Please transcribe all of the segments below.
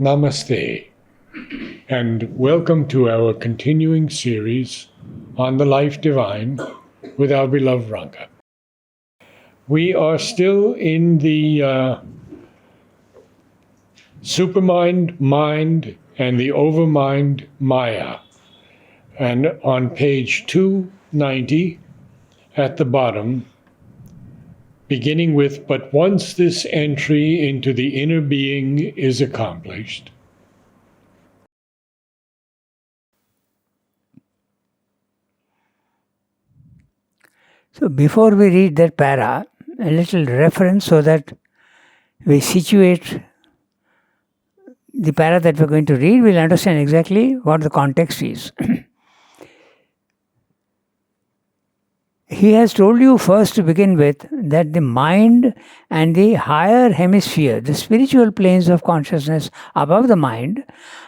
Namaste, and welcome to our continuing series on the life divine with our beloved Ranga. We are still in the supermind, mind, and the overmind, Maya. And on page 290 at the bottom, beginning with, but once this entry into the inner being is accomplished. So before we read that para, a little reference so that we situate the para that we're going to read, we'll understand exactly what the context is. He has told you first to begin with that the mind and the higher hemisphere, the spiritual planes of consciousness above the mind,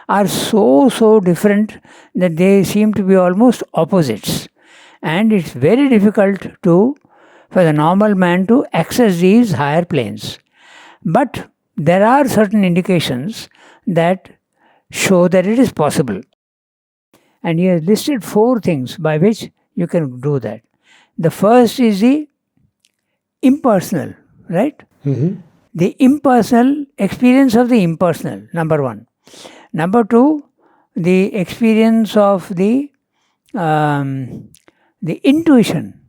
are so different that they seem to be almost opposites. And it's very difficult for the normal man to access these higher planes. But there are certain indications that show that it is possible. And he has listed 4 things by which you can do that. The first is the impersonal, right? Mm-hmm. The impersonal experience of the impersonal, number 1. Number 2, the experience of the intuition.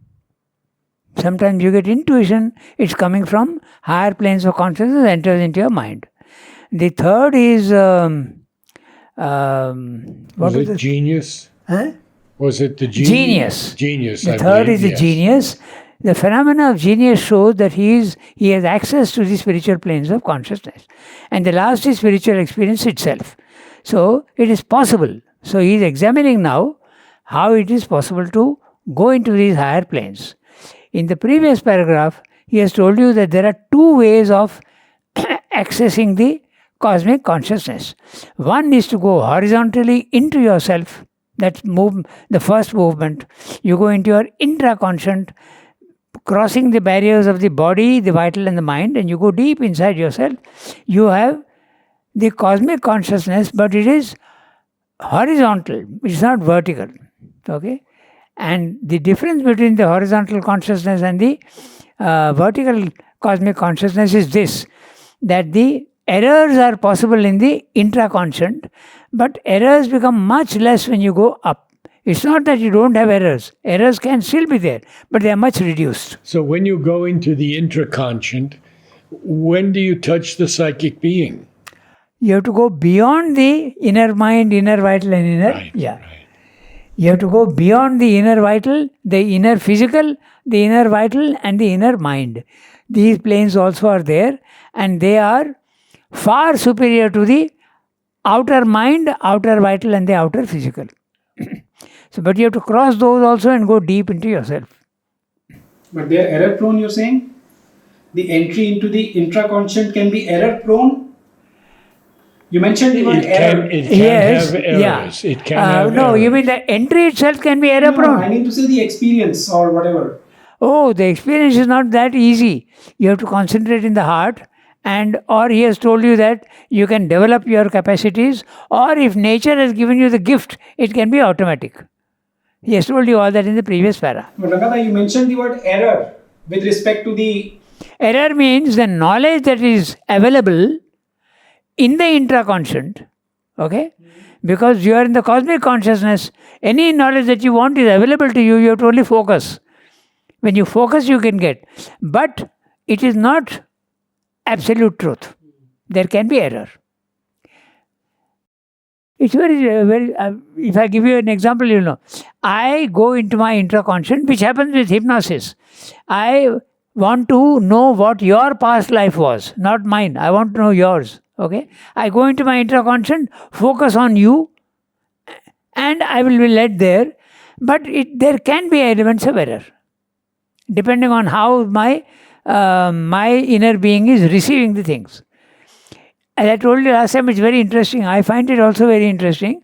Sometimes you get intuition, it's coming from higher planes of consciousness, enters into your mind. The third is was it genius? Huh? Was it the genius? Genius. The third is the genius. The phenomena of genius shows that he has access to the spiritual planes of consciousness. And the last is spiritual experience itself. So it is possible. So he is examining now how it is possible to go into these higher planes. In the previous paragraph, he has told you that there are 2 ways of accessing the cosmic consciousness. One is to go horizontally into yourself. That's the first movement. You go into your intraconscient, crossing the barriers of the body, the vital and the mind, and you go deep inside yourself. You have the cosmic consciousness, but it is horizontal. It's not vertical. Okay? And the difference between the horizontal consciousness and the vertical cosmic consciousness is this, that the errors are possible in the intraconscient, but errors become much less when you go up. It's not that you don't have errors. Errors can still be there, but they are much reduced. So when you go into the intraconscient, when do you touch the psychic being? You have to go beyond the inner mind, inner vital and inner... Right. You have to go beyond the inner vital, the inner physical, the inner vital and the inner mind. These planes also are there, and they are far superior to the outer mind, outer vital and the outer physical. But you have to cross those also and go deep into yourself. But they are error prone, you're saying? The entry into the intraconscient can be error prone? You mentioned the word error. It can have errors. Yeah. It can have no, errors. you mean the entry itself can be error prone? No, I mean to say the experience or whatever. Oh, the experience is not that easy. You have to concentrate in the heart, or he has told you that you can develop your capacities, or if nature has given you the gift, it can be automatic. He has told you all that in the previous para. But Ranganath, you mentioned the word error with respect to the... Error means the knowledge that is available in the intraconscient, okay? Because you are in the cosmic consciousness, any knowledge that you want is available to you, you have to only focus. When you focus, you can get. But it is not absolute truth. There can be error. It's very if I give you an example, you know. I go into my intraconscient, which happens with hypnosis. I want to know what your past life was, not mine. I want to know yours. Okay? I go into my intraconscient, focus on you, and I will be led there. But there can be elements of error, depending on how my inner being is receiving the things. As I told you last time, it's very interesting. I find it also very interesting.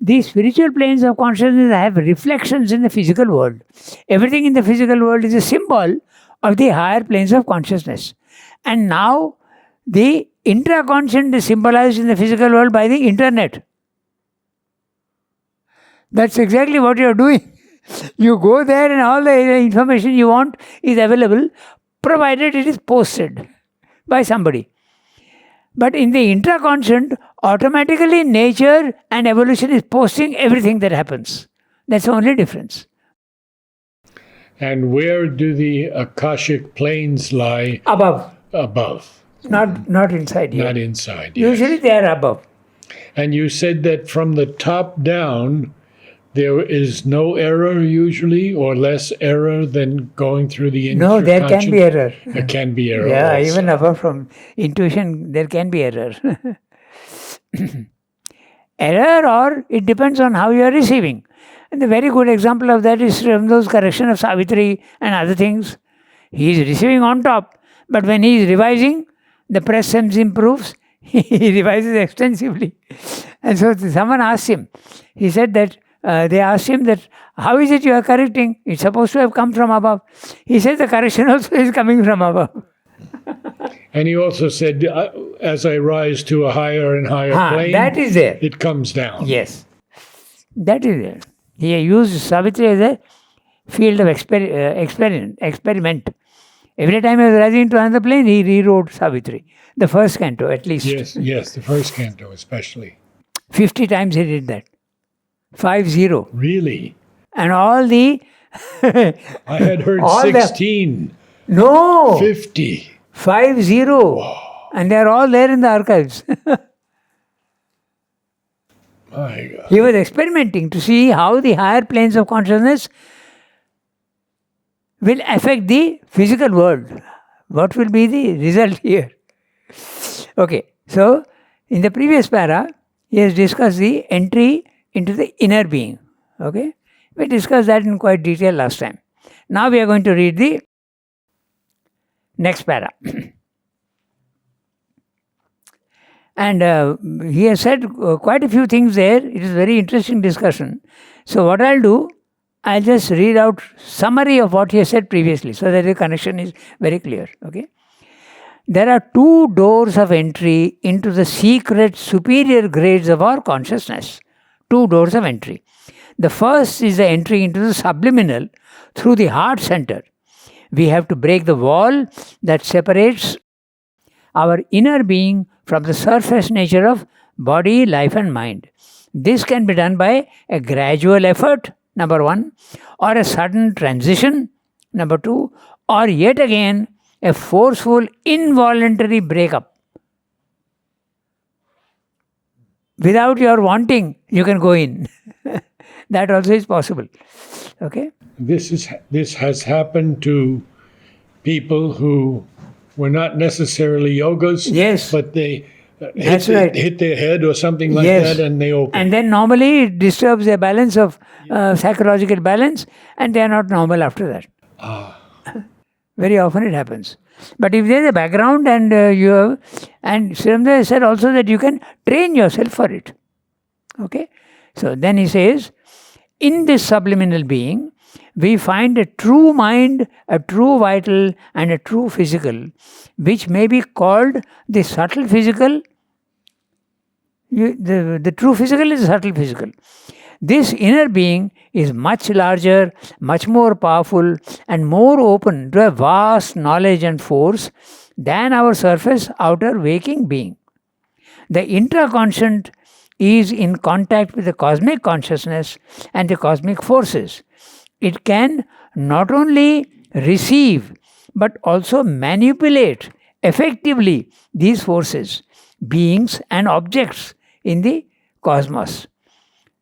These spiritual planes of consciousness have reflections in the physical world. Everything in the physical world is a symbol of the higher planes of consciousness. And now the intraconscious is symbolized in the physical world by the internet. That's exactly what you're doing. You go there and all the information you want is available, provided it is posted by somebody. But in the intraconscious, automatically nature and evolution is posting everything that happens. That's the only difference. And where do the Akashic planes lie? Above. Above. Not inside here. Not inside. Yes. Usually they are above. And you said that from the top down, there is no error usually, or less error than going through the No, there can be error. There can be error. Yeah, also. even apart from intuition, there can be error. Error, or it depends on how you are receiving. And the very good example of that is Ramdo's correction of Savitri and other things. He is receiving on top, but when he is revising, the presence improves, he revises extensively. And so someone asked him, he said that, they asked him that, how is it you are correcting? It's supposed to have come from above. He said the correction also is coming from above. And he also said, as I rise to a higher and higher plane, that is there. it comes down. Yes, that is there. He used Savitri as a field of experiment. Every time he was rising to another plane, he rewrote Savitri. The first canto, at least. Yes, the first canto especially. 50 times he did that. 50. Really? And all the... I had heard all 16. No! 50. 50. Wow. And they are all there in the archives. My God. He was experimenting to see how the higher planes of consciousness will affect the physical world. What will be the result here? Okay, so in the previous para, he has discussed the entry into the inner being. Okay, we discussed that in quite detail last time. Now we are going to read the next para. And he has said quite a few things there. It is a very interesting discussion. So what I'll do, I'll just read out summary of what he has said previously so that the connection is very clear. Okay. There are two doors of entry into the secret superior grades of our consciousness. Two doors of entry. The first is the entry into the subliminal through the heart center. We have to break the wall that separates our inner being from the surface nature of body, life and mind. This can be done by a gradual effort, number one, or a sudden transition, number two, or yet again a forceful involuntary breakup. Without your wanting, you can go in. That also is possible. Okay? This has happened to people who were not necessarily yogas, yes, but they hit their head or something like yes, that, and they open. And then normally it disturbs their balance of psychological balance, and they are not normal after that. Very often it happens. But if there is a background and you have, and Srimdeva said also that you can train yourself for it. Okay? So then he says, in this subliminal being, we find a true mind, a true vital, and a true physical, which may be called the subtle physical. The true physical is the subtle physical. This inner being is much larger, much more powerful, and more open to a vast knowledge and force than our surface outer waking being. The intraconscient is in contact with the cosmic consciousness and the cosmic forces. It can not only receive but also manipulate effectively these forces, beings and objects in the cosmos.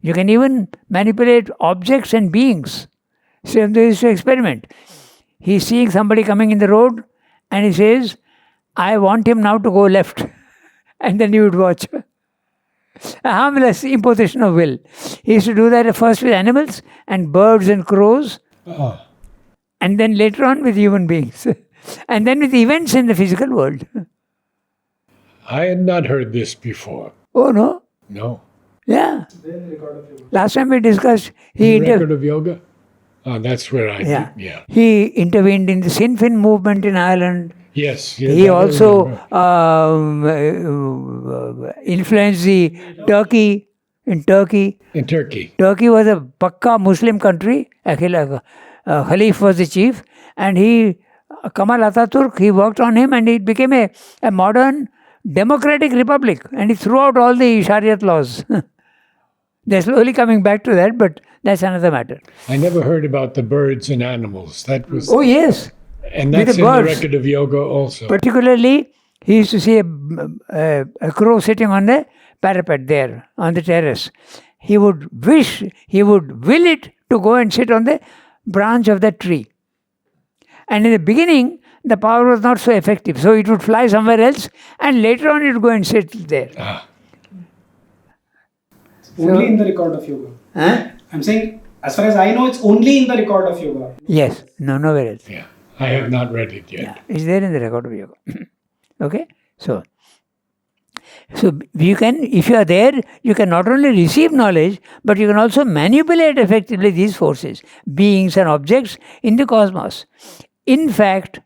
You can even manipulate objects and beings. So there is an experiment. He is seeing somebody coming in the road and he says, I want him now to go left. And then you would watch. A harmless imposition of will. He used to do that first with animals and birds and crows. And then later on with human beings. And then with events in the physical world. I had not heard this before. Oh, no? No. Yeah. Last time we discussed, record of yoga? That's where I yeah. He intervened in the Sinn Féin movement in Ireland. Yes. He also influenced the Turkey. In Turkey, Turkey was a Pakka Muslim country. Khalif was the chief, and Kamal Ataturk, he worked on him, and it became a modern democratic republic, and he threw out all the Shariat laws. They're slowly coming back to that, but that's another matter. I never heard about the birds and animals. That was. Oh yes, And that's in the record of yoga also. Particularly, he used to see a crow sitting on the parapet there, on the terrace. He would will it to go and sit on the branch of that tree. And in the beginning, the power was not so effective. So it would fly somewhere else, and later on it would go and sit there. Only in the record of yoga. I'm saying, as far as I know, it's only in the record of yoga. Yes, nowhere else. Yeah, I have not read it yet. Yeah, it's there in the record of yoga. Okay, so you can, if you are there, you can not only receive knowledge, but you can also manipulate effectively these forces, beings and objects in the cosmos. In fact,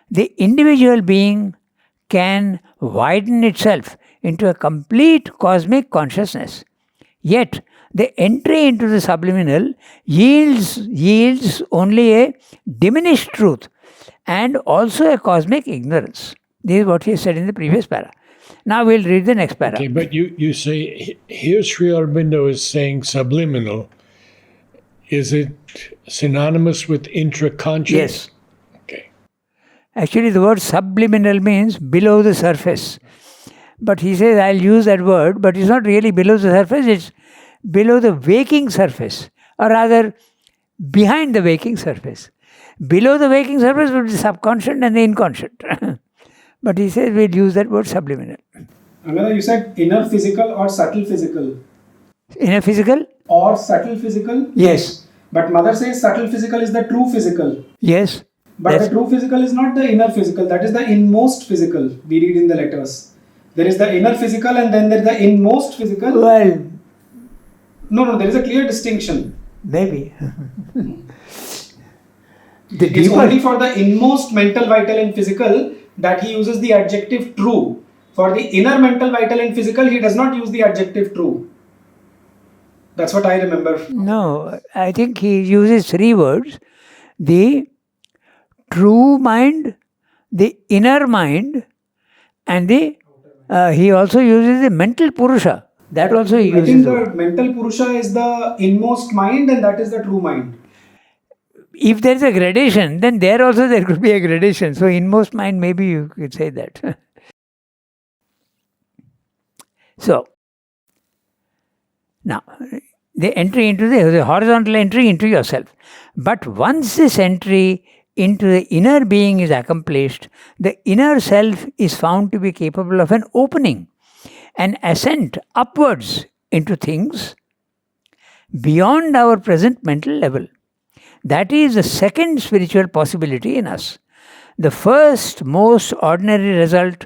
the individual being can widen itself into a complete cosmic consciousness. Yet, the entry into the subliminal yields only a diminished truth and also a cosmic ignorance. This is what he said in the previous para. Now we'll read the next para. Okay, but you say, here Sri Aurobindo is saying subliminal. Is it synonymous with intraconscious? Yes. Okay. Actually, the word subliminal means below the surface. But he says, I'll use that word, but it's not really below the surface, it's below the waking surface, or rather, behind the waking surface. Below the waking surface would be the subconscious and the inconscient. But he says, we'll use that word subliminal. Another, you said inner physical or subtle physical. Inner physical? Or subtle physical? Yes. But Mother says subtle physical is the true physical. Yes. But the true physical is not the inner physical, that is the inmost physical. We read in the letters. There is the inner physical and then there is the inmost physical. Well, no, there is a clear distinction. Maybe. It's only for the inmost mental, vital and physical that he uses the adjective true. For the inner mental, vital and physical, he does not use the adjective true. That's what I remember. No, I think he uses three words. The true mind, the inner mind, and he also uses the mental Purusha. That also he uses. I think the mental Purusha is the inmost mind and that is the true mind. If there is a gradation, then there also there could be a gradation. So inmost mind, maybe you could say that. So, now, the entry into the horizontal entry into yourself. But once this entry into the inner being is accomplished, the inner self is found to be capable of an opening, an ascent upwards into things beyond our present mental level. That is the second spiritual possibility in us. The first, most ordinary result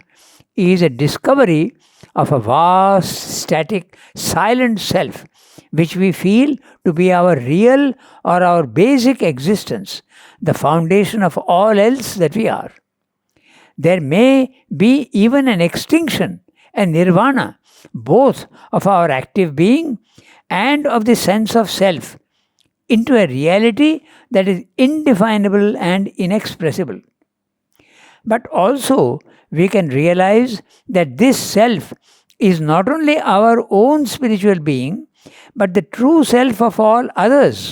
is a discovery of a vast, static, silent self, which we feel to be our real or our basic existence, the foundation of all else that we are. There may be even an extinction, a nirvana, both of our active being and of the sense of self, into a reality that is indefinable and inexpressible. But also, we can realize that this self is not only our own spiritual being, but the true self of all others.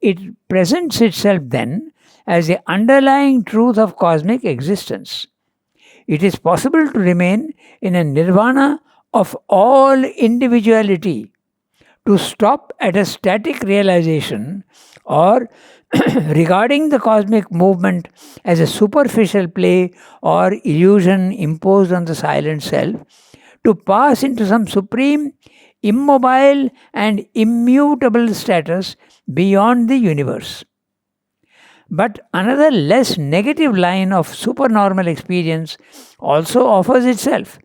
It presents itself then as the underlying truth of cosmic existence. It is possible to remain in a nirvana of all individuality, to stop at a static realization or regarding the cosmic movement as a superficial play or illusion imposed on the silent self, to pass into some supreme, immobile and immutable status beyond the universe. But another less negative line of supernormal experience also offers itself.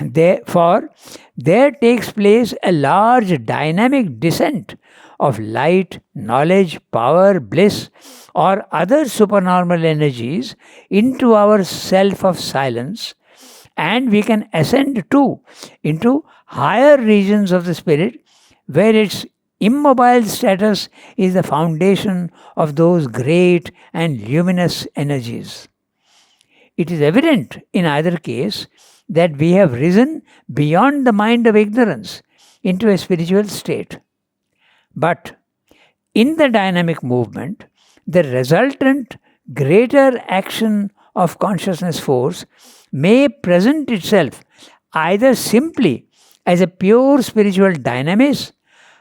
Therefore, there takes place a large dynamic descent of light, knowledge, power, bliss, or other supernormal energies into our self of silence, and we can ascend too into higher regions of the spirit where its immobile status is the foundation of those great and luminous energies. It is evident in either case that we have risen beyond the mind of ignorance into a spiritual state. But in the dynamic movement, the resultant greater action of consciousness force may present itself either simply as a pure spiritual dynamis,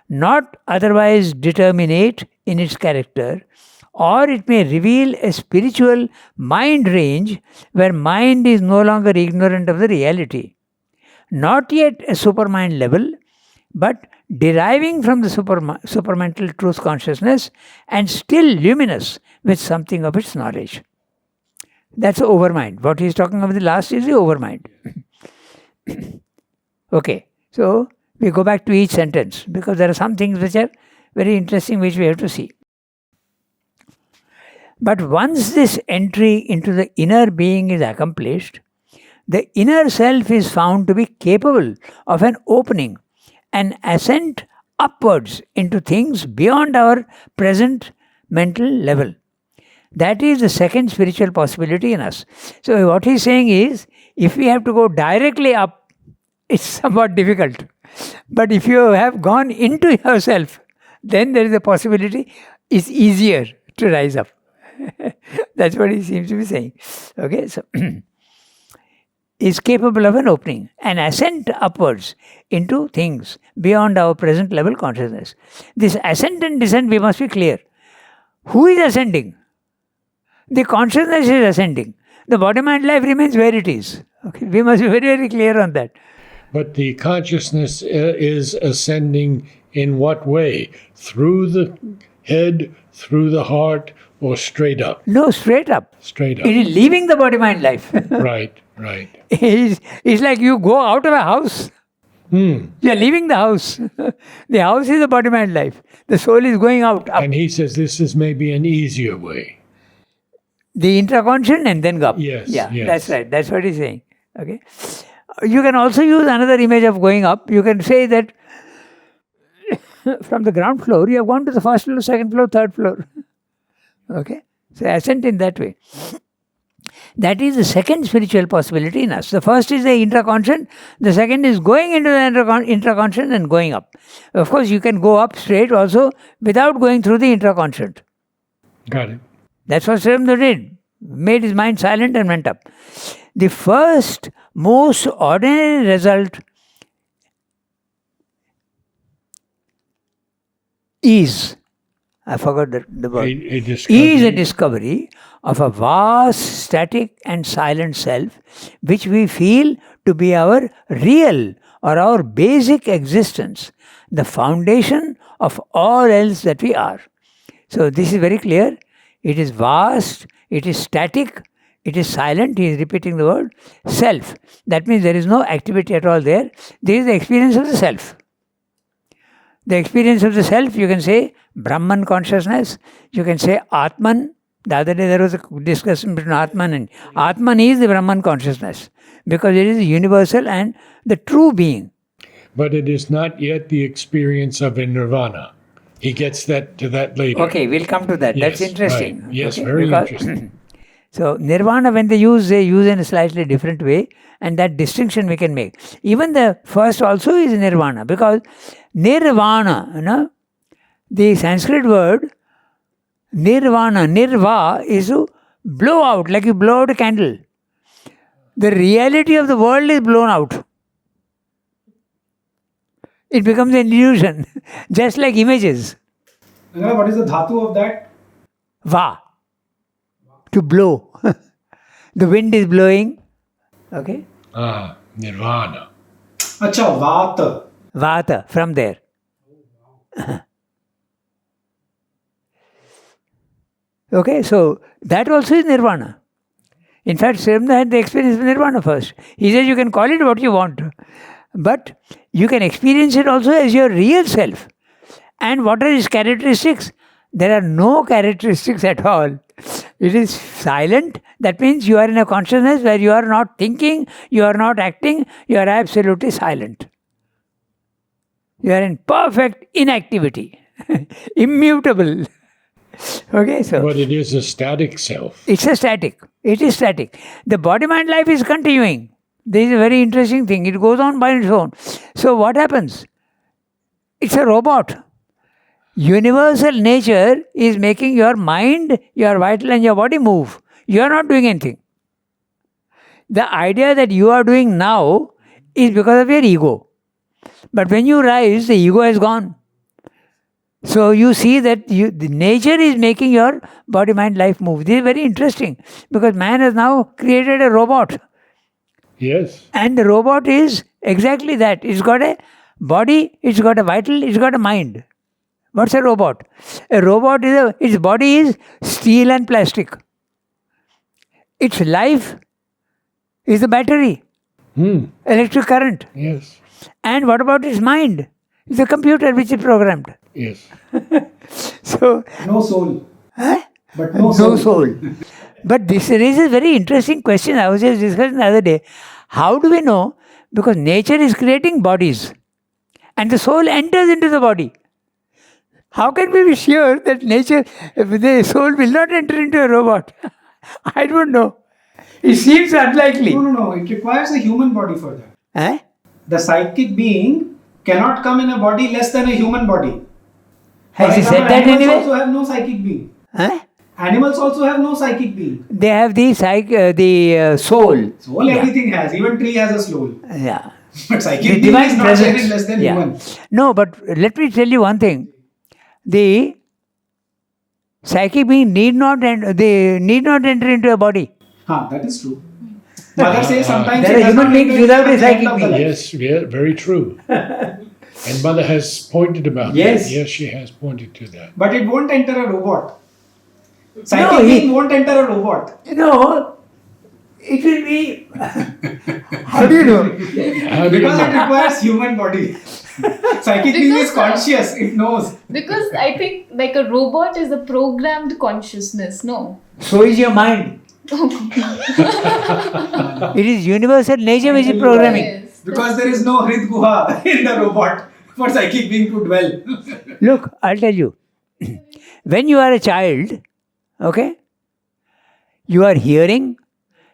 not otherwise determinate in its character, or it may reveal a spiritual mind range where mind is no longer ignorant of the reality. Not yet a supermind level, but deriving from the supermental truth consciousness and still luminous with something of its knowledge. That's the overmind. What he is talking about the last is the overmind. Okay, so we go back to each sentence because there are some things which are very interesting which we have to see. But once this entry into the inner being is accomplished, the inner self is found to be capable of an opening, an ascent upwards into things beyond our present mental level. That is the second spiritual possibility in us. So what he's saying is, if we have to go directly up, it's somewhat difficult. But if you have gone into yourself, then there is a possibility it's easier to rise up. That's what he seems to be saying. Okay, so is capable of an opening, an ascent upwards into things beyond our present level consciousness. This ascent and descent, we must be clear. Who is ascending? The consciousness is ascending. The body-mind life remains where it is. Okay, we must be very, very clear on that. But the consciousness is ascending in what way? Through the head, through the heart, or straight up? No, straight up. Straight up. It is leaving the body-mind life. Right. It's like you go out of a house. You are leaving the house. The house is the body-mind life. The soul is going out. Up. And he says this is maybe an easier way. The intraconscious and then go up. Yes. That's right. That's what he's saying. Okay. You can also use another image of going up. You can say that from the ground floor, you have gone to the first floor, second floor, third floor. Okay. So ascent in that way. That is the second spiritual possibility in us. The first is the intraconscious. The second is going into the intraconscious and going up. Of course, you can go up straight also without going through the intraconscious. Got it. That's what Srimad did. Made his mind silent and went up. The first, most ordinary result is, I forgot the word, is a discovery of a vast, static and silent self, which we feel to be our real or our basic existence, the foundation of all else that we are. So this is very clear. It is vast, it is static, it is silent. He is repeating the word self. That means there is no activity at all there. There is the experience of the self. The experience of the self, you can say Brahman consciousness, you can say Atman. The other day there was a discussion between Atman and Atman is the Brahman consciousness because it is universal and the true being. But it is not yet the experience of a nirvana. He gets to that later. Okay, we'll come to that. Yes, that's interesting. Right. Yes, okay? very interesting. So nirvana, when they use in a slightly different way, and that distinction we can make. Even the first also is nirvana, because nirvana, the Sanskrit word nirvana, nirva is to blow out, like you blow out a candle. The reality of the world is blown out. It becomes an illusion, just like images. What is the dhatu of that? Va. To blow. The wind is blowing. Okay? Nirvana. Acha, vata. Vata, from there. Okay, so that also is nirvana. In fact, Srimad had the experience of nirvana first. He says you can call it what you want, but you can experience it also as your real self. And what are its characteristics? There are no characteristics at all. It is silent. That means you are in a consciousness where you are not thinking, you are not acting, you are absolutely silent. You are in perfect inactivity, immutable. Okay, so But it is a static self. it's a static. It is static. The body-mind life is continuing. This is a very interesting thing. It goes on by its own. So what happens? It's a robot. Universal nature is making your mind, your vital and your body move. You are not doing anything. The idea that you are doing now is because of your ego. But when you rise, the ego has gone. So you see that the nature is making your body, mind, life move. This is very interesting because man has now created a robot. Yes. And the robot is exactly that. It's got a body, it's got a vital, it's got a mind. What's a robot? A robot is its body is steel and plastic. Its life is the battery, electric current. Yes. And what about its mind? It's a computer which is programmed. Yes. So, No soul. huh? But no No soul. soul. But this raises a very interesting question. I was just discussing the other day. How do we know? Because nature is creating bodies and the soul enters into the body. How can we be sure that nature, the soul will not enter into a robot? I don't know. It seems unlikely. No. It requires a human body for that. Eh? The psychic being cannot come in a body less than a human body. Has he said that Animals anyway? also have no psychic being. Eh? Animals also have no psychic being. They have the soul. Soul everything has. Even tree has a soul. Yeah. But The psychic being divine is not presence. there in less than Yeah. human. No, but let me tell you one thing. The psychic being need not enter into a body. That is true. Mother says sometimes There it are does human not beings enter without into a the psychic end of the being. life. Yes, yeah, very true. And Mother has pointed about Yes. that. Yes, she has pointed to that. But it won't enter a robot. Psychic No, being won't enter a robot. No, it will be. How do you know? How do you Because it know? requires human body. Psychic being is conscious. It knows. Because I think like a robot is a programmed consciousness, no? So is your mind. It is universal nature which is programming. Yes. Because there is no Hrid Guha in the robot for psychic being to dwell. Look, I'll tell you. When you are a child, okay, you are hearing,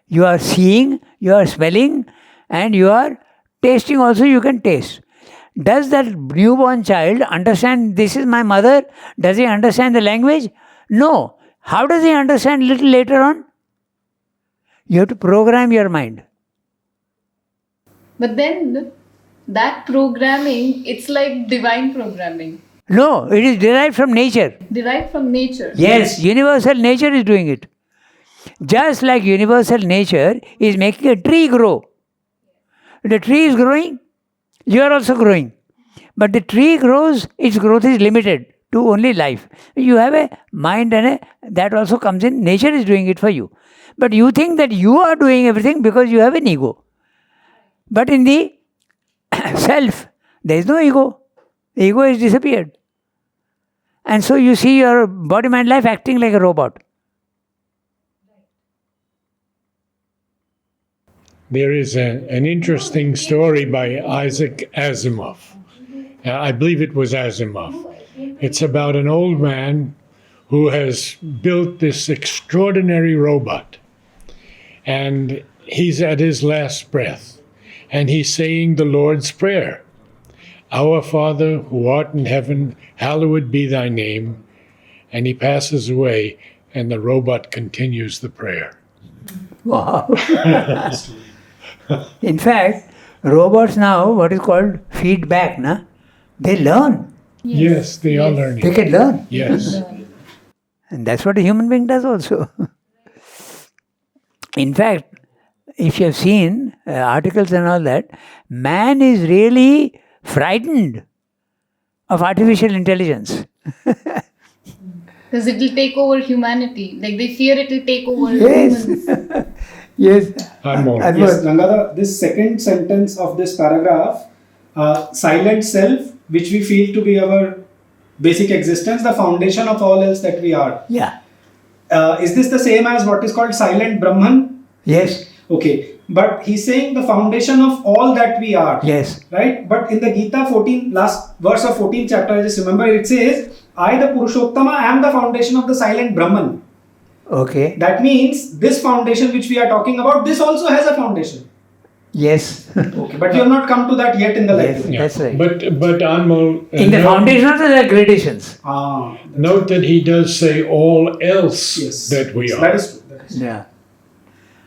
you are seeing, you are smelling, and you are tasting also, you can taste. Does that newborn child understand this is my mother? Does he understand the language? No. How does he understand little later on? You have to program your mind. But then that programming, it's like divine programming, No, it is derived from nature. derived from nature. Yes, universal nature is doing it. Just like universal nature is making a tree grow. The tree is growing, you are also growing. But the tree grows, its growth is limited to only life. You have a mind and that also comes in, nature is doing it for you. But you think that you are doing everything because you have an ego. But in the self, there is no ego. The ego has disappeared. And so you see your body, mind, life acting like a robot. There is an interesting story by Isaac Asimov. I believe it was Asimov. It's about an old man who has built this extraordinary robot. And he's at his last breath. And he's saying the Lord's Prayer. Our Father, who art in heaven, hallowed be thy name. And he passes away, and the robot continues the prayer. Wow. In fact, robots now, what is called feedback, na? They learn. Yes, they are They learning. can learn. Yes. And that's what a human being does also. In fact, if you have seen articles and all that, man is really frightened of artificial intelligence. Because it will take over humanity. Like they fear it will take over Yes. humans. Yes. Anmol. Yes, Rangada, this second sentence of this paragraph, silent self, which we feel to be our basic existence, the foundation of all else that we are. Yeah. Is this the same as what is called silent Brahman? Yes. Okay. But he's saying the foundation of all that we are. Yes. Right? But in the Gita 14, last verse of 14th chapter, I just remember it says, I, the Purushottama, am the foundation of the silent Brahman. Okay. That means this foundation which we are talking about, this also has a foundation. Yes. Okay, but you have not come to that yet in the Yes. life. Yeah. That's right. But Anmol, In the foundation also there are gradations. note that he does say all else Yes. that we Yes, are. that is true. That is true. Yeah.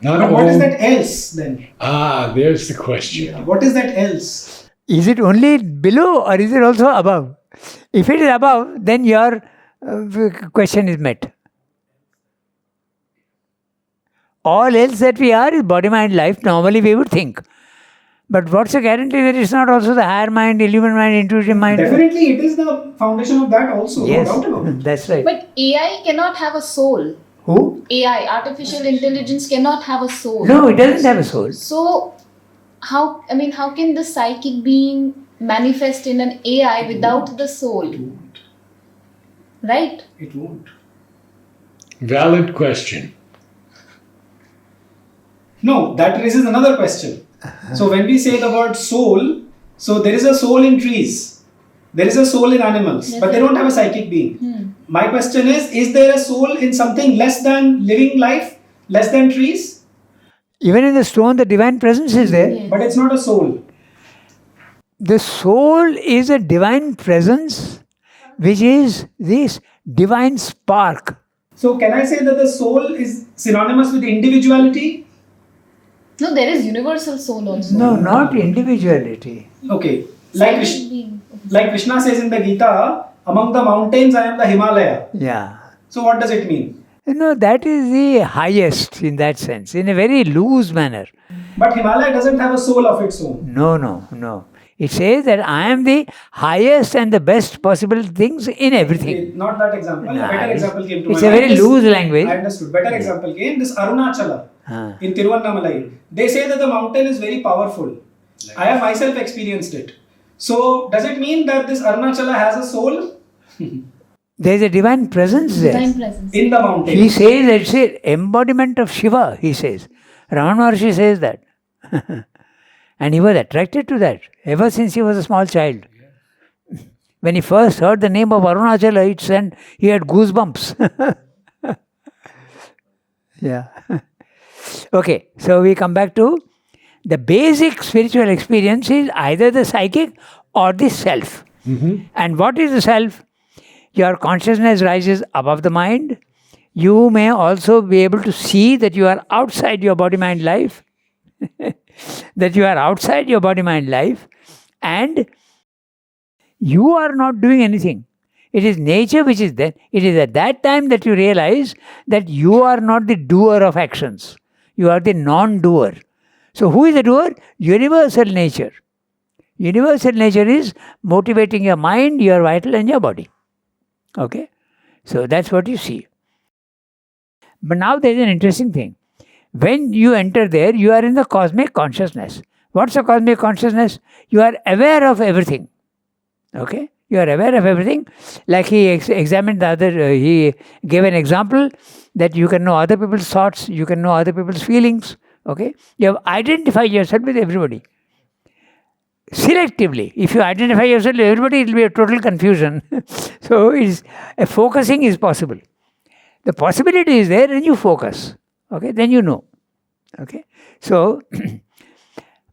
Not But all. what is that else then? There's the question. What is that else? Is it only below or is it also above? If it is above, then your question is met. All else that we are is body, mind, life. Normally we would think. But what's the guarantee that it's not also the higher mind, illumined mind, intuitive mind? Definitely, it is the foundation of that also. Yes, No doubt about it. that's right. But AI cannot have a soul. Who? AI, artificial intelligence, cannot have a soul. No, it doesn't have a soul. So, how can the psychic being manifest in an AI without the soul? It won't. Right? It won't. Valid question. No, that raises another question. So when we say the word soul, so there is a soul in trees. There is a soul in animals, but they don't have a psychic being. My question is there a soul in something less than living life, less than trees? Even in the stone, the divine presence is there. Yes. But it's not a soul. The soul is a divine presence, which is this divine spark. So can I say that the soul is synonymous with individuality? No, there is universal soul also. No, not individuality. Okay. Psychic being. Like Krishna says in the Gita, among the mountains I am the Himalaya. Yeah. So what does it mean? No, that is the highest in that sense, in a very loose manner. But Himalaya doesn't have a soul of its own. No. It says that I am the highest and the best possible things in everything. Not that example. A better Nice. example came to my It's mind. a very loose language. I understood. Better example came this Arunachala in Tiruvannamalai. They say that the mountain is very powerful. I have myself experienced it. So does it mean that this Arunachala has a soul There is a divine presence there. Divine presence. in the mountain? He says that it's an embodiment of Shiva, he says. Ramana Maharshi says that. And he was attracted to that ever since he was a small child. When he first heard the name of Arunachala, he had goosebumps. Yeah. Okay, so we come back to the basic spiritual experience is either the psychic or the self. And what is the self? Your consciousness rises above the mind. You may also be able to see that you are outside your body-mind life. That you are outside your body-mind life. And you are not doing anything. It is nature which is there. It is at that time that you realize that you are not the doer of actions. You are the non-doer. So who is the doer? Universal nature. Universal nature is motivating your mind, your vital and your body. Okay? So that's what you see. But now there is an interesting thing. When you enter there, you are in the cosmic consciousness. What's the cosmic consciousness? You are aware of everything. Okay? You are aware of everything. Like he examined the other, he gave an example that you can know other people's thoughts, you can know other people's feelings. Okay? You have identified yourself with everybody. Selectively. If you identify yourself with everybody, it will be a total confusion. So focusing is possible. The possibility is there and you focus. Okay? Then you know. Okay? So,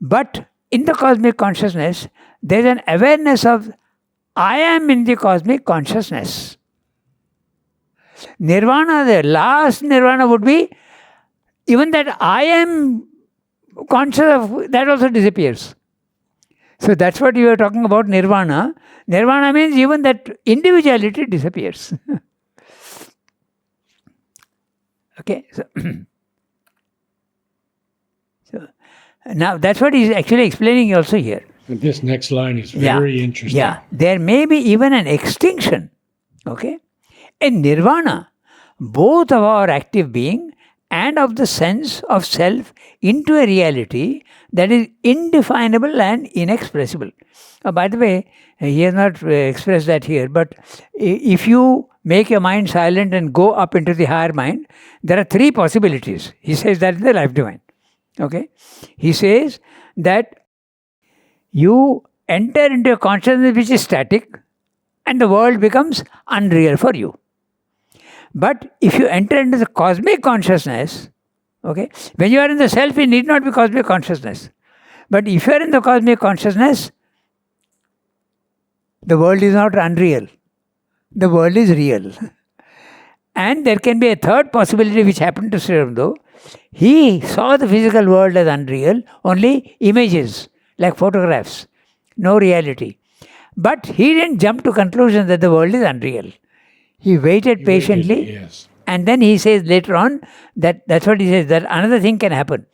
but in the cosmic consciousness, there is an awareness of I am in the cosmic consciousness. Nirvana, the last nirvana would be even that I am conscious of, that also disappears. So that's what you are talking about nirvana. Nirvana means even that individuality disappears. Okay, so now that's what he's actually explaining also here. But this next line is very interesting. Yeah, there may be even an extinction. Okay, in nirvana, both of our active being and of the sense of self into a reality that is indefinable and inexpressible. By the way, he has not expressed that here, but if you make your mind silent and go up into the higher mind, there are three possibilities. He says that in the Life Divine. Okay? He says that you enter into a consciousness which is static and the world becomes unreal for you. But if you enter into the cosmic consciousness, okay, when you are in the self, it need not be cosmic consciousness. But if you are in the cosmic consciousness, the world is not unreal. The world is real. And there can be a third possibility which happened to Sri Aurobindo. He saw the physical world as unreal, only images, like photographs, no reality. But he didn't jump to conclusion that the world is unreal. He waited patiently, Yes. and then he says later on that's what he says, that another thing can happen.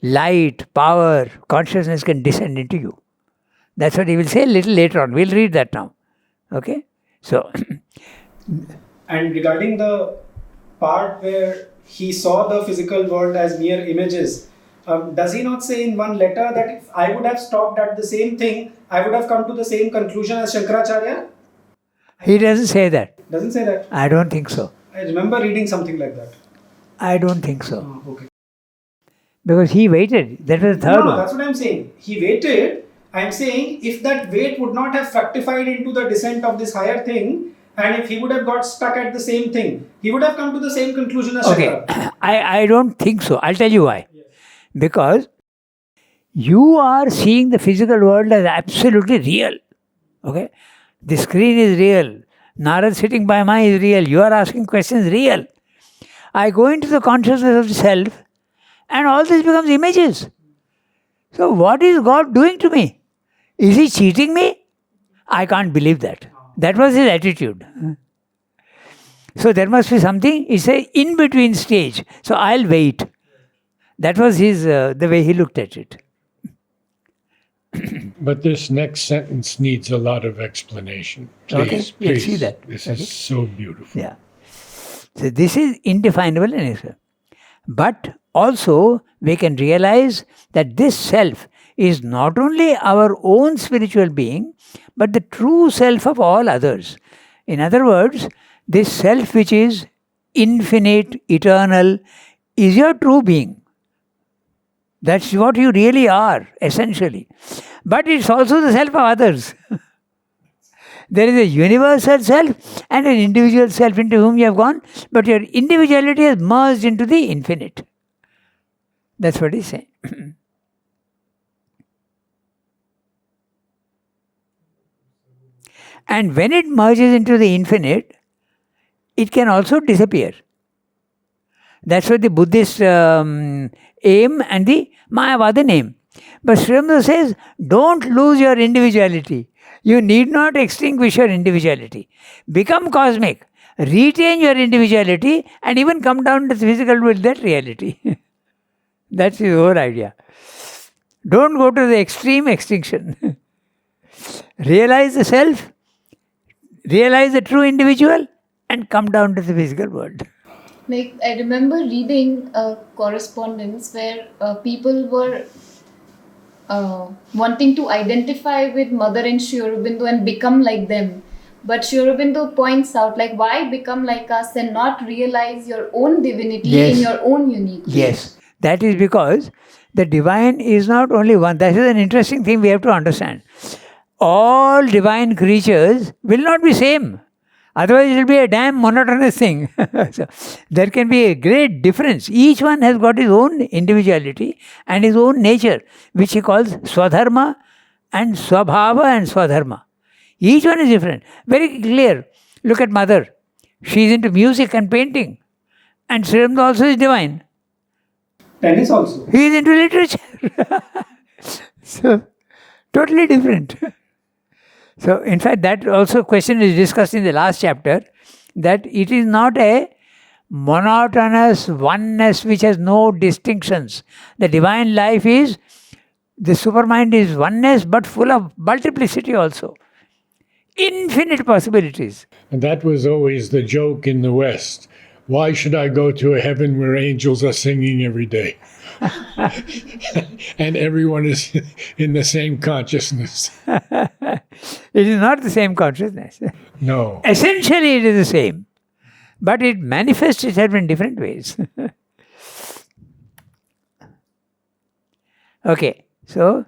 Light, power, consciousness can descend into you. That's what he will say a little later on. We'll read that now. Okay? So, And regarding the part where he saw the physical world as mere images, does he not say in one letter that if I would have stopped at the same thing, I would have come to the same conclusion as Shankaracharya? he doesn't say that. Doesn't say that. I don't think so. I remember reading something like that. I don't think so. Oh, okay. Because he waited. That was the third No, one. that's what I'm saying. He waited. I'm saying if that wait would not have fructified into the descent of this higher thing, and if he would have got stuck at the same thing, he would have come to the same conclusion as Okay, Shankara. I don't think so. I'll tell you why. Because you are seeing the physical world as absolutely real. Okay? The screen is real. Narad sitting by my is real. You are asking questions real. I go into the consciousness of the self and all this becomes images. So what is God doing to me? Is he cheating me? I can't believe that. That was his attitude. So there must be something, it's a in-between stage. So I'll wait. That was his the way he looked at it. But this next sentence needs a lot of explanation. Please, Okay, let's please. see that. This Okay. is so beautiful. Yeah. So this is indefinable in itself. But also we can realize that this self is not only our own spiritual being, but the true self of all others. In other words, this self which is infinite, eternal, is your true being. That's what you really are, essentially. But it's also the self of others. There is a universal self and an individual self into whom you have gone, but your individuality has merged into the infinite. That's what he's saying. And when it merges into the infinite, it can also disappear. That's what the Buddhist aim and the Mayavada aim. But Sri Aurobindo says, don't lose your individuality. You need not extinguish your individuality. Become cosmic. Retain your individuality and even come down to the physical with that reality. That's his whole idea. Don't go to the extreme extinction. Realize the self, realize the true individual, and come down to the physical world. Like, I remember reading a correspondence where people were wanting to identify with Mother and Sri Aurobindo and become like them. But Sri Aurobindo points out, like, why become like us and not realize your own divinity Yes. in your own unique way? Yes, that is because the divine is not only one. That is an interesting thing we have to understand. All divine creatures will not be same. Otherwise, it will be a damn monotonous thing. So, there can be a great difference. Each one has got his own individuality and his own nature, which he calls Swadharma and Swabhava and Swadharma. Each one is different. Very clear. Look at Mother. She is into music and painting. And Sri Aurobindo also is divine. Tennis also. He is into literature. So, totally different. So, in fact, that also question is discussed in the last chapter, that it is not a monotonous oneness which has no distinctions. The divine life is, the supermind is oneness but full of multiplicity also. Infinite possibilities. And that was always the joke in the West. why should I go to a heaven where angels are singing every day? And everyone is in the same consciousness. It is not the same consciousness. No. Essentially, it is the same, but it manifests itself in different ways. Okay, so,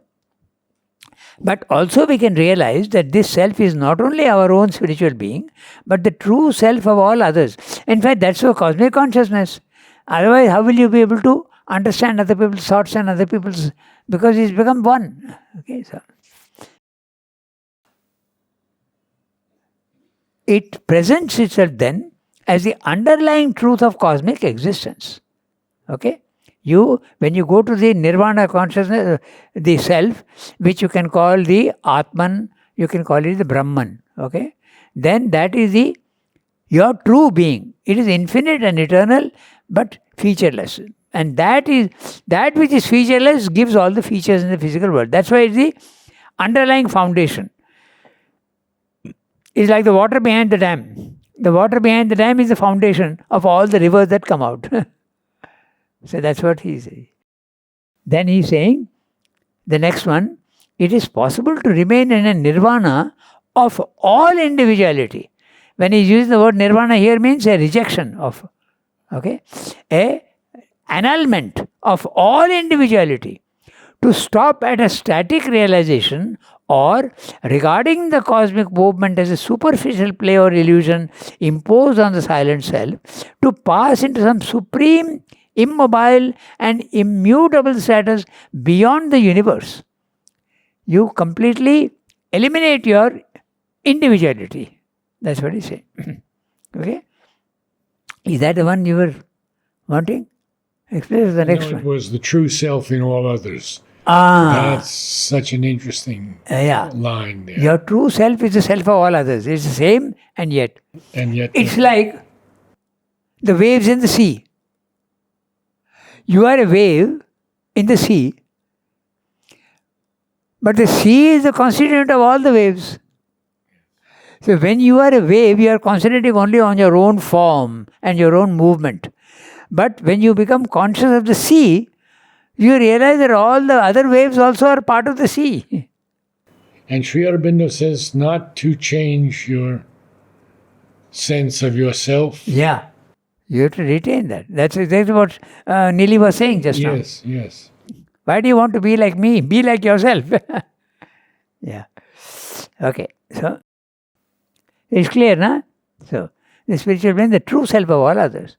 but also we can realize that this self is not only our own spiritual being, but the true self of all others. In fact, that's your cosmic consciousness. Otherwise, how will you be able to understand other people's thoughts and other people's, because it's become one. Okay, so it presents itself then as the underlying truth of cosmic existence. Okay? When you go to the nirvana consciousness, the self, which you can call the Atman, you can call it the Brahman, okay? Then that is your true being. It is infinite and eternal, but featureless. And that which is featureless gives all the features in the physical world. That's why it's the underlying foundation. It's like the water behind the dam. The water behind the dam is the foundation of all the rivers that come out. So that's what he says. Then he's saying, the next one, it is possible to remain in a nirvana of all individuality. When he's using the word nirvana here means a rejection of, okay, a annulment of all individuality. To stop at a static realization or regarding the cosmic movement as a superficial play or illusion imposed on the silent self, to pass into some supreme, immobile and immutable status beyond the universe. You completely eliminate your individuality. That's what he's saying. Okay? Is that the one you were wanting? Explain the next one. It was the true self in all others. That's such an interesting line there. Your true self is the self of all others. It's the same and yet. It's like the waves in the sea. You are a wave in the sea, but the sea is the constituent of all the waves. So when you are a wave, you are concentrating only on your own form and your own movement. But when you become conscious of the sea, you realize that all the other waves also are part of the sea. And Sri Aurobindo says not to change your sense of yourself. Yeah. You have to retain that. That's exactly what Nili was saying just now. Yes. Why do you want to be like me? Be like yourself. Yeah. Okay. So, it's clear, na? So, the spiritual being, the true self of all others.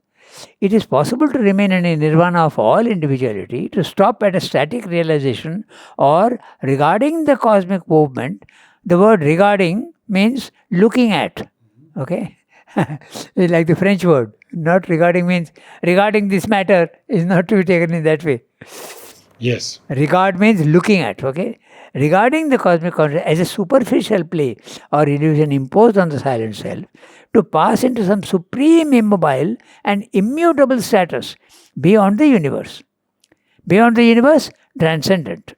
It is possible to remain in a nirvana of all individuality, to stop at a static realization or regarding the cosmic movement. The word regarding means looking at. Okay? It's like the French word. Not regarding means regarding this matter is not to be taken in that way. Yes. Regard means looking at, okay? Regarding the cosmic consciousness as a superficial play or illusion imposed on the silent self, to pass into some supreme, immobile and immutable status beyond the universe. Beyond the universe, transcendent.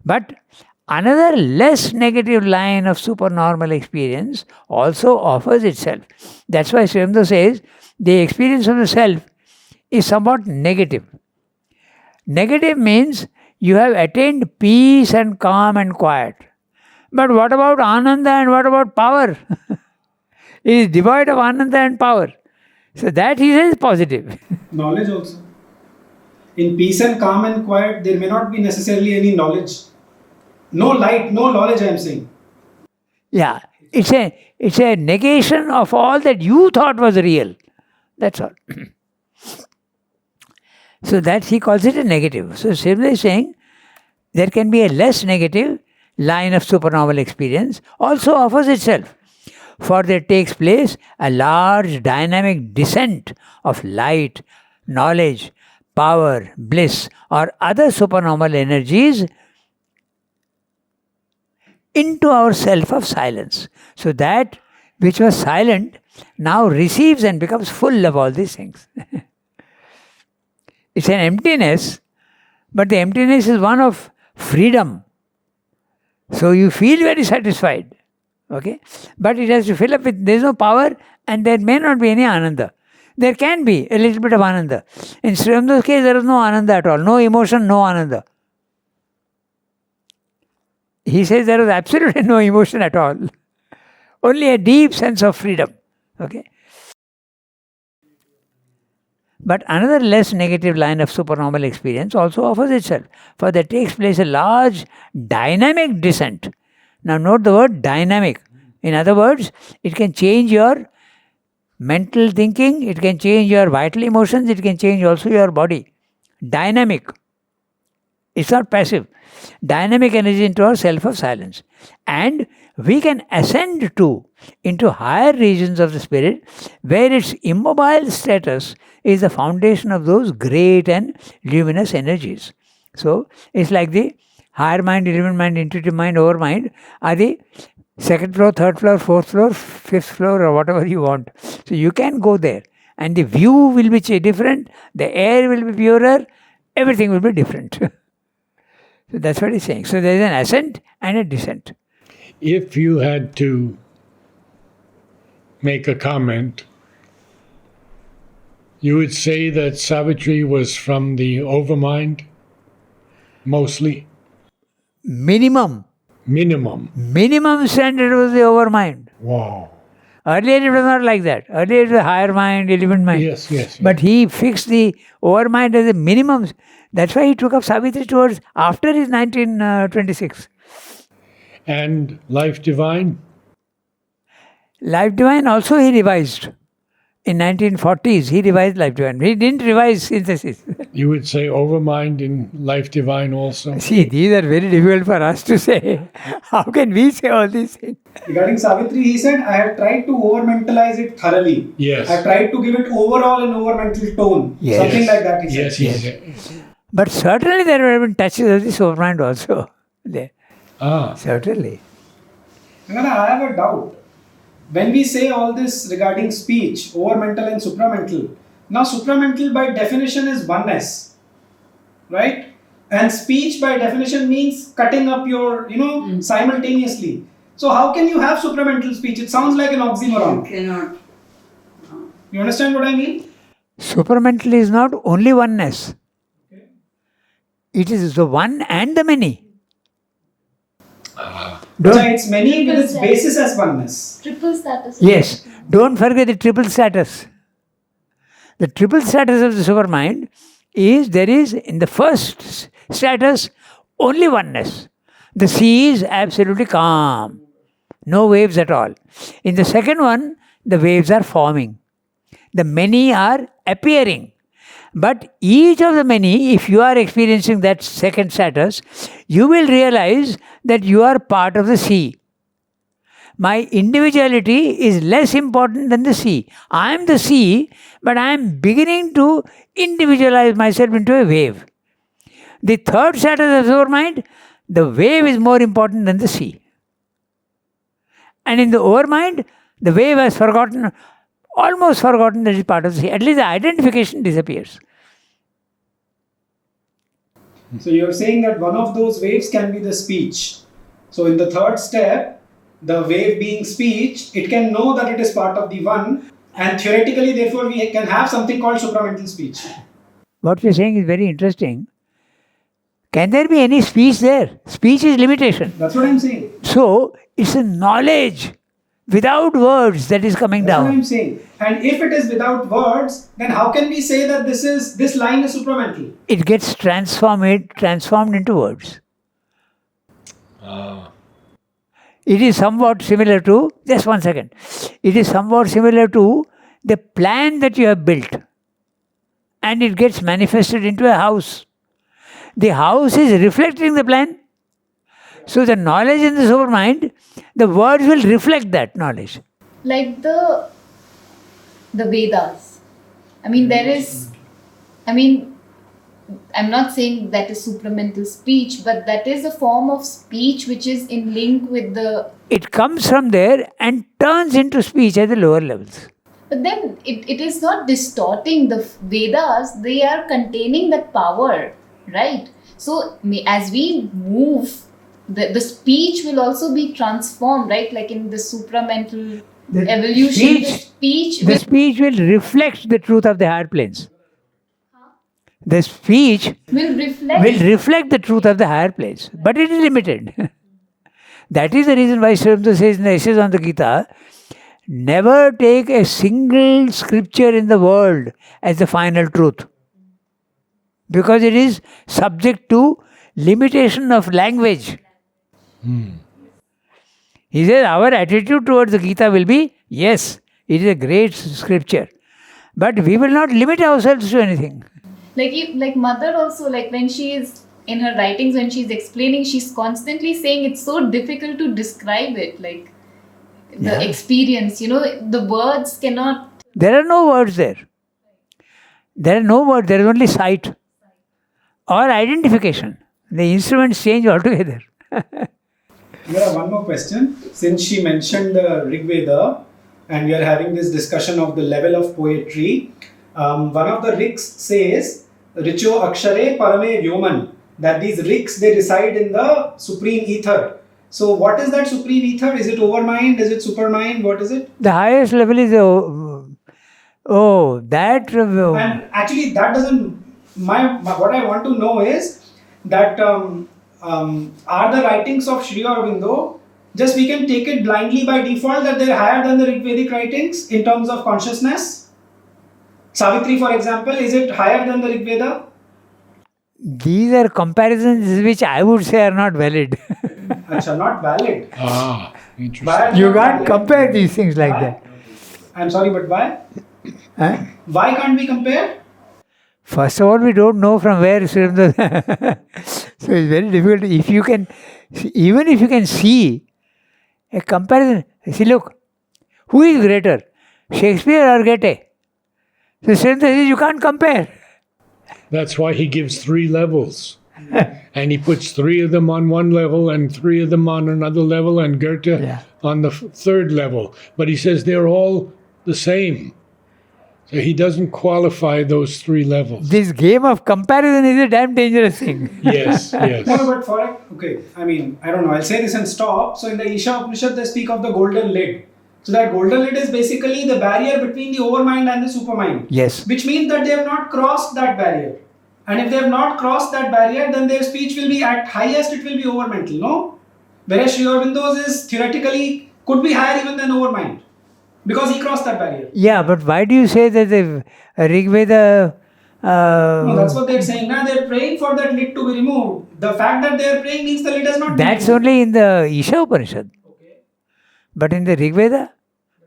But another less negative line of supernormal experience also offers itself. That's why Sri Aurobindo says the experience of the self is somewhat negative. Negative means you have attained peace and calm and quiet. But what about Ananda and what about power? It is devoid of Ananda and power. So that he says positive. Knowledge also. In peace and calm and quiet, there may not be necessarily any knowledge. No light, no knowledge, I am saying. Yeah, it's a negation of all that you thought was real. That's all. So that he calls it a negative. So simply saying there can be a less negative line of supernormal experience also offers itself. For there takes place a large dynamic descent of light, knowledge, power, bliss or other supernormal energies into our self of silence. So that which was silent now receives and becomes full of all these things. It's an emptiness, but the emptiness is one of freedom. So you feel very satisfied. Okay? But it has to fill up with, there is no power and there may not be any ananda. There can be a little bit of Ananda. In Sri Aurobindo's case, there is no Ananda at all. No emotion, no Ananda. He says there is absolutely no emotion at all. Only a deep sense of freedom. Okay. But another less negative line of supernormal experience also offers itself, for there takes place a large dynamic descent. Now note the word dynamic. In other words, it can change your mental thinking, it can change your vital emotions, it can change also your body. Dynamic. It's not passive. Dynamic energy into our self of silence. And we can ascend into higher regions of the spirit, where its immobile status is the foundation of those great and luminous energies. So, it's like the higher mind, illumined mind, intuitive mind, overmind are the second floor, third floor, fourth floor, fifth floor, or whatever you want. So, you can go there. And the view will be different, the air will be purer, everything will be different. So that's what he's saying. So there is an ascent and a descent. If you had to make a comment, you would say that Savitri was from the overmind, mostly? Minimum standard was the overmind. Wow. Earlier it was not like that. Earlier it was higher mind, illumined mind. Yes. But he fixed the overmind as a minimum. That's why he took up Savitri towards after his 1926. And Life Divine? Life Divine also he revised. In 1940s, he revised Life Divine. He didn't revise Synthesis. You would say overmind in Life Divine also? See, these are very difficult for us to say. How can we say all these things? Regarding Savitri, he said, I have tried to over-mentalize it thoroughly. Yes. I have tried to give it overall an over-mental tone. Yes. Something like that, he said. Yes. But certainly there have been touches of the supermind also. There. Ah. Certainly. Ranganath, I have a doubt. When we say all this regarding speech, overmental and supramental, now supramental by definition is oneness, right? And speech by definition means cutting up your, simultaneously. So how can you have supramental speech? It sounds like an oxymoron. You cannot. You understand what I mean? Supramental is not only oneness. It is the one and the many. It's many with its basis as oneness. Triple status. Yes. Don't forget the triple status. The triple status of the supermind is there is in the first status only oneness. The sea is absolutely calm. No waves at all. In the second one, the waves are forming. The many are appearing. But each of the many, if you are experiencing that second status, you will realize that you are part of the sea. My individuality is less important than the sea. I am the sea, but I am beginning to individualize myself into a wave. The third status of our mind, the wave is more important than the sea. And in the overmind, the wave has almost forgotten that it is part of the sea. At least the identification disappears. So you're saying that one of those waves can be the speech. So in the third step, the wave being speech, it can know that it is part of the one, and theoretically, therefore, we can have something called supramental speech. What you're saying is very interesting. Can there be any speech there? Speech is limitation. That's what I'm saying. So, it's a knowledge without words that is coming That's down. what I'm saying. And if it is without words, then how can we say that this line is supramental? It gets transformed into words. It is somewhat similar to, just one second, it is somewhat similar to the plan that you have built, and it gets manifested into a house. The house is reflecting the plan. So the knowledge in the supermind, the words will reflect that knowledge. Like the Vedas. I'm not saying that is supramental speech, but that is a form of speech which is in link with the... It comes from there and turns into speech at the lower levels. But then it is not distorting the Vedas, they are containing that power, right? So as we move, the speech will also be transformed, right? Like in the supramental evolution, the speech will reflect the truth of the higher planes. The speech will reflect the truth of the higher planes, but it is limited. That is the reason why Srimad says in the Essays on the Gita, never take a single scripture in the world as the final truth. Because it is subject to limitation of language. He says our attitude towards the Gita will be, yes, it is a great scripture. But we will not limit ourselves to anything. Like mother also, like when she is in her writings, when she's explaining, she's constantly saying it's so difficult to describe it, like the experience, the words cannot. There are no words there. There are no words, there is only sight or identification. The instruments change altogether. There are one more question. Since she mentioned the Rig Veda and we are having this discussion of the level of poetry, one of the rigs says, Richo Akshare Parame Vyoman, that these rigs, they reside in the supreme ether. So what is that supreme ether? Is it overmind? Is it supermind? What is it? The highest level is that. And actually that doesn't, what I want to know is that are the writings of Sri Aurobindo, just we can take it blindly by default that they're higher than the Rig Vedic writings in terms of consciousness? Savitri, for example, is it higher than the Rig Veda? These are comparisons which I would say are not valid. Achha, not valid. Interesting. You can't compare these things like that. I'm sorry, but why? Huh? Why can't we compare? First of all, we don't know from where Srimad. So it's very difficult. Even if you can see a comparison, see, look, who is greater, Shakespeare or Goethe? So Srimad says you can't compare. That's why he gives 3 levels. And he puts 3 of them on one level and 3 of them on another level and Goethe on the 3rd level. But he says they're all the same. So he doesn't qualify those 3 levels. This game of comparison is a damn dangerous thing. Yes, yes. No, but for it, okay, I don't know, I'll say this and stop. So in the Isha Upanishad, they speak of the golden lid. So that golden lid is basically the barrier between the overmind and the supermind. Yes. Which means that they have not crossed that barrier. And if they have not crossed that barrier, then their speech will be at highest, it will be overmental, no? Whereas Sri Aurobindo's is theoretically could be higher even than overmind. Because he crossed that barrier. Yeah, but why do you say that the Rig Veda... no, that's what they're saying. Now they're praying for that lid to be removed. The fact that they're praying means the lid has not been That's removed. only in the Isha Upanishad. Okay. But in the Rig Veda,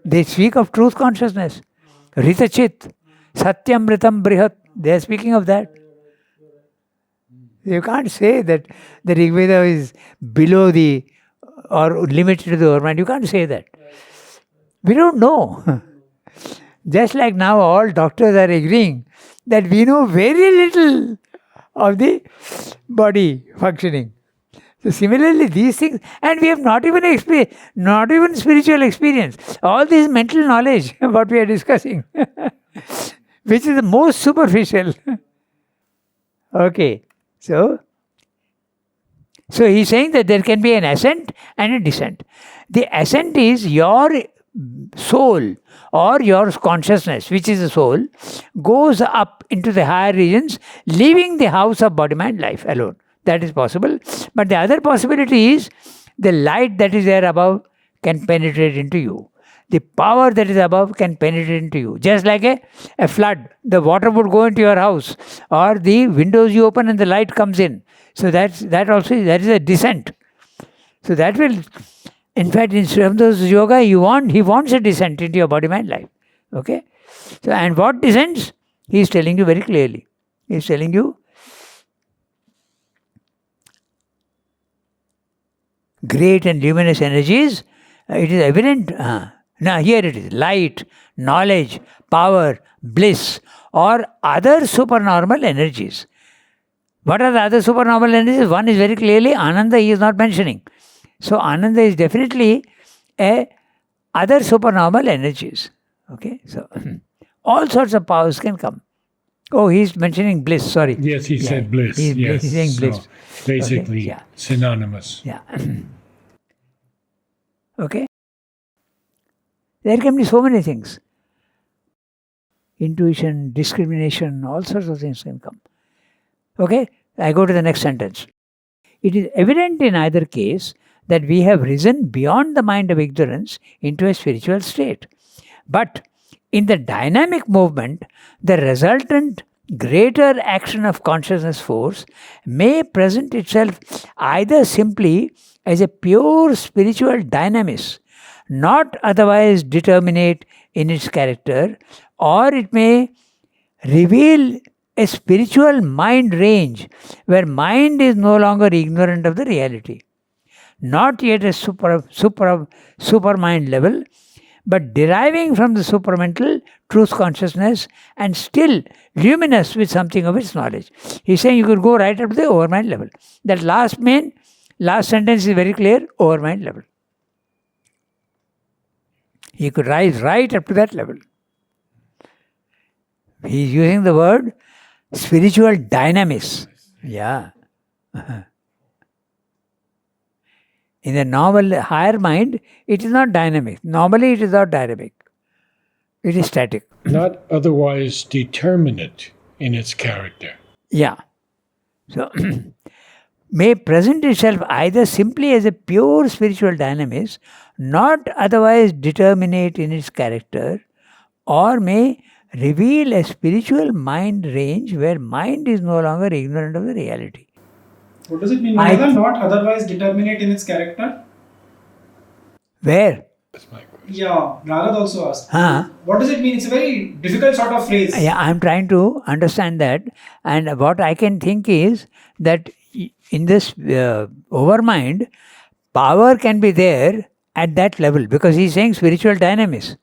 they speak of truth consciousness. Rita Chit, Satyam Ritam Brihat. They are speaking of that. You can't say that the Rig Veda is below or limited to the overmind. You can't say that. We don't know. Just like now all doctors are agreeing that we know very little of the body functioning. So similarly, these things, and we have not even spiritual experience. All this mental knowledge, what we are discussing, which is the most superficial. Okay, so he's saying that there can be an ascent and a descent. The ascent is your soul or your consciousness, which is the soul, goes up into the higher regions, leaving the house of body, mind, life alone. That is possible. But the other possibility is the light that is there above can penetrate into you. The power that is above can penetrate into you. Just like a flood, the water would go into your house, or the windows you open and the light comes in. So that is a descent. So that will, in fact, in Srimada's yoga, he wants a descent into your body, mind, life. Okay? So, and what descends? He is telling you very clearly. He is telling you great and luminous energies. It is evident. Now here it is. Light, knowledge, power, bliss, or other supernormal energies. What are the other supernormal energies? One is very clearly Ananda, he is not mentioning. So Ananda is definitely other supernormal energies. Okay, so all sorts of powers can come. Oh, he's mentioning bliss, sorry. Yes, he said bliss. He's saying bliss. So basically, Okay, synonymous. Yeah. Okay. There can be so many things. Intuition, discrimination, all sorts of things can come. Okay, I go to the next sentence. It is evident in either case that we have risen beyond the mind of ignorance into a spiritual state. But in the dynamic movement, the resultant greater action of consciousness force may present itself either simply as a pure spiritual dynamis, not otherwise determinate in its character, or it may reveal a spiritual mind range where mind is no longer ignorant of the reality. Not yet a supermind level, but deriving from the supramental truth consciousness and still luminous with something of its knowledge. He's saying you could go right up to the overmind level. That last sentence is very clear, overmind level. He could rise right up to that level. He's using the word spiritual dynamis. Yeah. In the normal higher mind, it is not dynamic. Normally, it is not dynamic. It is static. Not otherwise determinate in its character. Yeah. So, may present itself either simply as a pure spiritual dynamis, not otherwise determinate in its character, or may reveal a spiritual mind range where mind is no longer ignorant of the reality. What does it mean by that? Not otherwise determinate in its character? Where? That's my question. Yeah, Narad also asked. Huh? What does it mean? It's a very difficult sort of phrase. Yeah, I'm trying to understand that. And what I can think is that in this overmind, power can be there at that level because he's saying spiritual dynamis.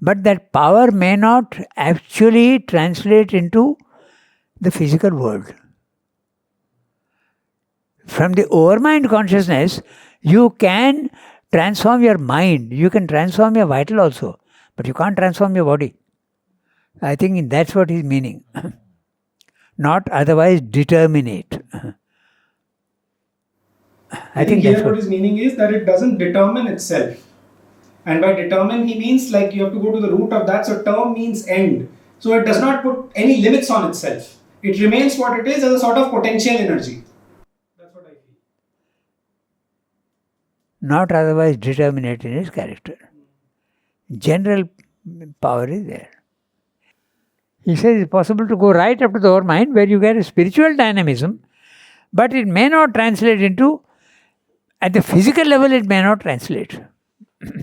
But that power may not actually translate into the physical world. From the overmind consciousness, you can transform your mind, you can transform your vital also, but you can't transform your body. I think that's what he's meaning. Not otherwise determinate. I think here what his meaning is that it doesn't determine itself. And by determine, he means like you have to go to the root of that. So term means end. So it does not put any limits on itself. It remains what it is as a sort of potential energy. That's what I feel. Not otherwise determinate in its character. General power is there. He says it's possible to go right up to the overmind where you get a spiritual dynamism, but it may not translate into, at the physical level it may not translate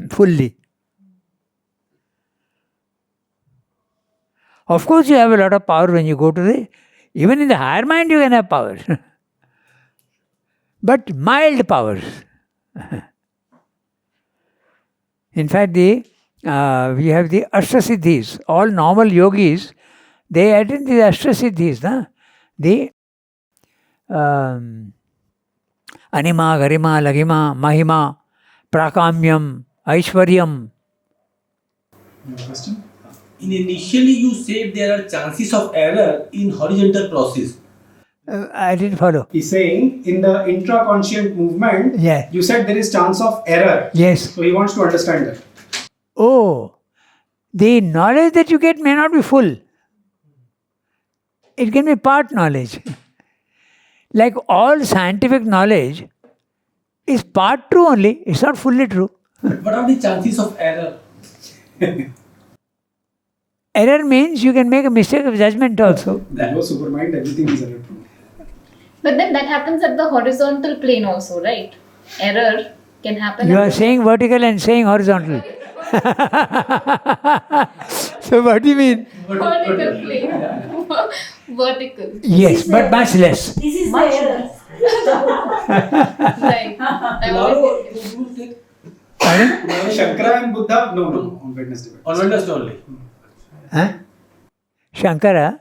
fully. Of course you have a lot of power when you go to even in the higher mind you can have power. But mild powers. In fact, we have the Ashtasiddhis. All normal yogis, they attend the Ashtasiddhis. The Anima, Garima, Lagima, Mahima, Prakamyam, Aishwaryam. Question? Initially, you said there are chances of error in horizontal process. I didn't follow. He's saying in the intra-conscient movement, Yeah. you said there is chance of error. Yes. So he wants to understand that. Oh, the knowledge that you get may not be full. It can be part knowledge. Like all scientific knowledge is part true only, it's not fully true. But what are the chances of error? Error means you can make a mistake of judgment also. That was supermind, everything is error proof. But then that happens at the horizontal plane also, right? Error can happen. You are saying vertical and saying horizontal. So what do you mean? vertical plane. Vertical. Yes, but much less. This is the error. Right. I always get Pardon? Shankara and Buddha, no, on Wednesday. On Wednesday only. Huh? Shankara?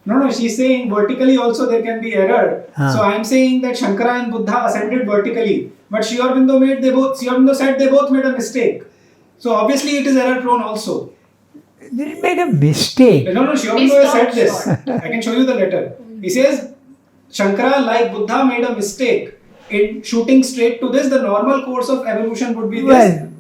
No, she's saying vertically also there can be error. So I'm saying that Shankara and Buddha ascended vertically. But Sri Aurobindo said they both made a mistake. So obviously it is error prone also. They didn't make a mistake. No, Sri Aurobindo has said this. I can show you the letter. He says, Shankara, like Buddha, made a mistake. In shooting straight to this, the normal course of evolution would be this. Well,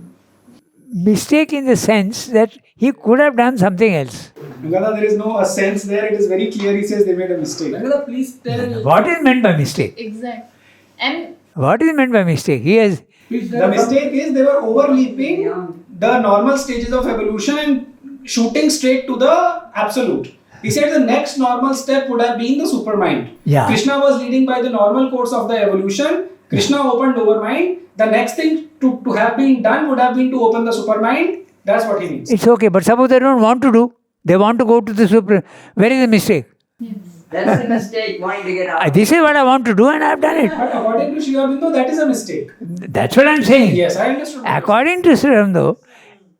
mistake in the sense that he could have done something else. Ranganath, there is no a sense there. It is very clear. He says they made a mistake. Ranganath, please tell. What is meant by mistake? Exact. And What is meant by mistake? He has. Please The tell. mistake is they were overleaping the normal stages of evolution and shooting straight to the absolute. He said the next normal step would have been the supermind. Yeah. Krishna was leading by the normal course of the evolution. Krishna opened overmind. The next thing to have been done would have been to open the supermind. That's what he means. It's okay, but suppose they don't want to do. They want to go to the super. Where is the mistake? That's a mistake, wanting to get out. This is what I want to do and I have done it. But according to Sri Aurobindo, that is a mistake. That's what I'm saying. Yes, I understood. According to Sri Aurobindo,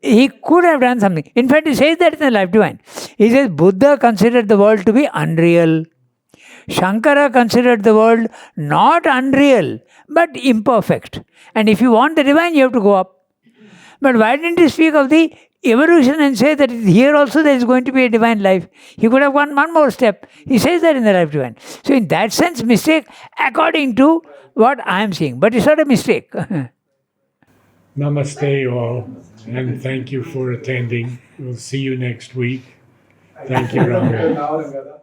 he could have done something. In fact, he says that in the Life Divine. He says Buddha considered the world to be unreal. Shankara considered the world not unreal, but imperfect. And if you want the divine, you have to go up. But why didn't he speak of the evolution and say that here also there is going to be a divine life? He could have gone one more step. He says that in the Life Divine. So in that sense, mistake according to what I am seeing. But it's not a mistake. Namaste, all, and thank you for attending. We'll see you next week. Thank you, Ranga. Now, Ranganath.